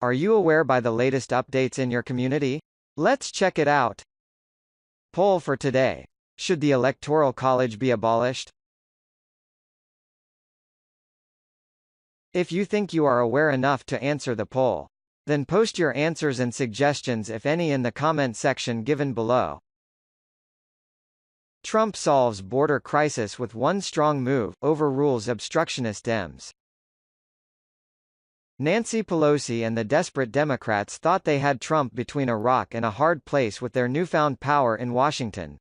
Are you aware by the latest updates in your community? Let's check it out. Poll for today. Should the Electoral College be abolished? If you think you are aware enough to answer the poll, then post your answers and suggestions if any in the comment section given below. Trump solves border crisis with one strong move, overrules obstructionist Dems. Nancy Pelosi and the desperate Democrats thought they had Trump between a rock and a hard place with their newfound power in Washington.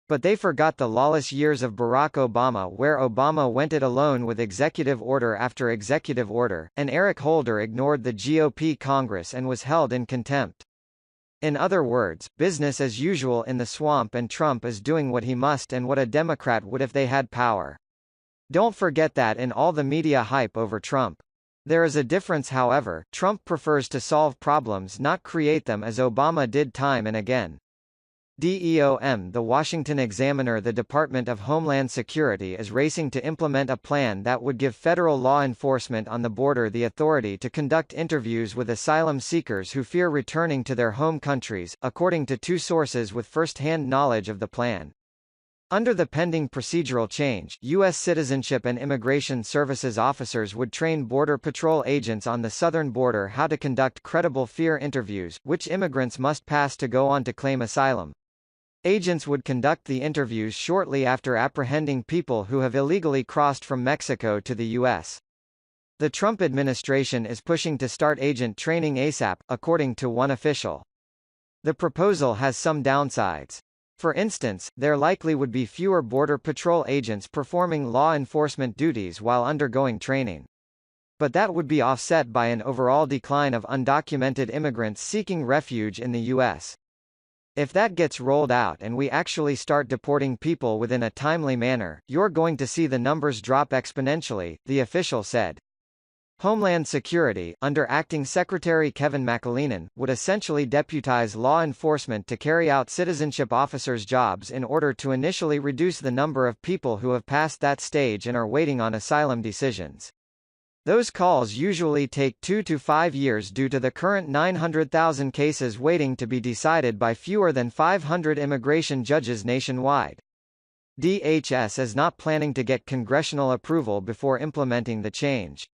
But they forgot the lawless years of Barack Obama, where Obama went it alone with executive order after executive order, and Eric Holder ignored the GOP Congress and was held in contempt. In other words, business as usual in the swamp, and Trump is doing what he must and what a Democrat would if they had power. Don't forget that in all the media hype over Trump. There is a difference, however. Trump prefers to solve problems, not create them, as Obama did time and again. Deom The Washington Examiner. The Department of Homeland Security is racing to implement a plan that would give federal law enforcement on the border the authority to conduct interviews with asylum seekers who fear returning to their home countries, according to two sources with first-hand knowledge of the plan. Under the pending procedural change, U.S. Citizenship and Immigration Services officers would train Border Patrol agents on the southern border how to conduct credible fear interviews, which immigrants must pass to go on to claim asylum. Agents would conduct the interviews shortly after apprehending people who have illegally crossed from Mexico to the U.S. The Trump administration is pushing to start agent training ASAP, according to one official. The proposal has some downsides. For instance, there likely would be fewer Border Patrol agents performing law enforcement duties while undergoing training. But that would be offset by an overall decline of undocumented immigrants seeking refuge in the U.S. If that gets rolled out and we actually start deporting people within a timely manner, you're going to see the numbers drop exponentially, the official said. Homeland Security, under Acting Secretary Kevin McAleenan, would essentially deputize law enforcement to carry out citizenship officers' jobs in order to initially reduce the number of people who have passed that stage and are waiting on asylum decisions. Those calls usually take 2 to 5 years due to the current 900,000 cases waiting to be decided by fewer than 500 immigration judges nationwide. DHS is not planning to get congressional approval before implementing the change.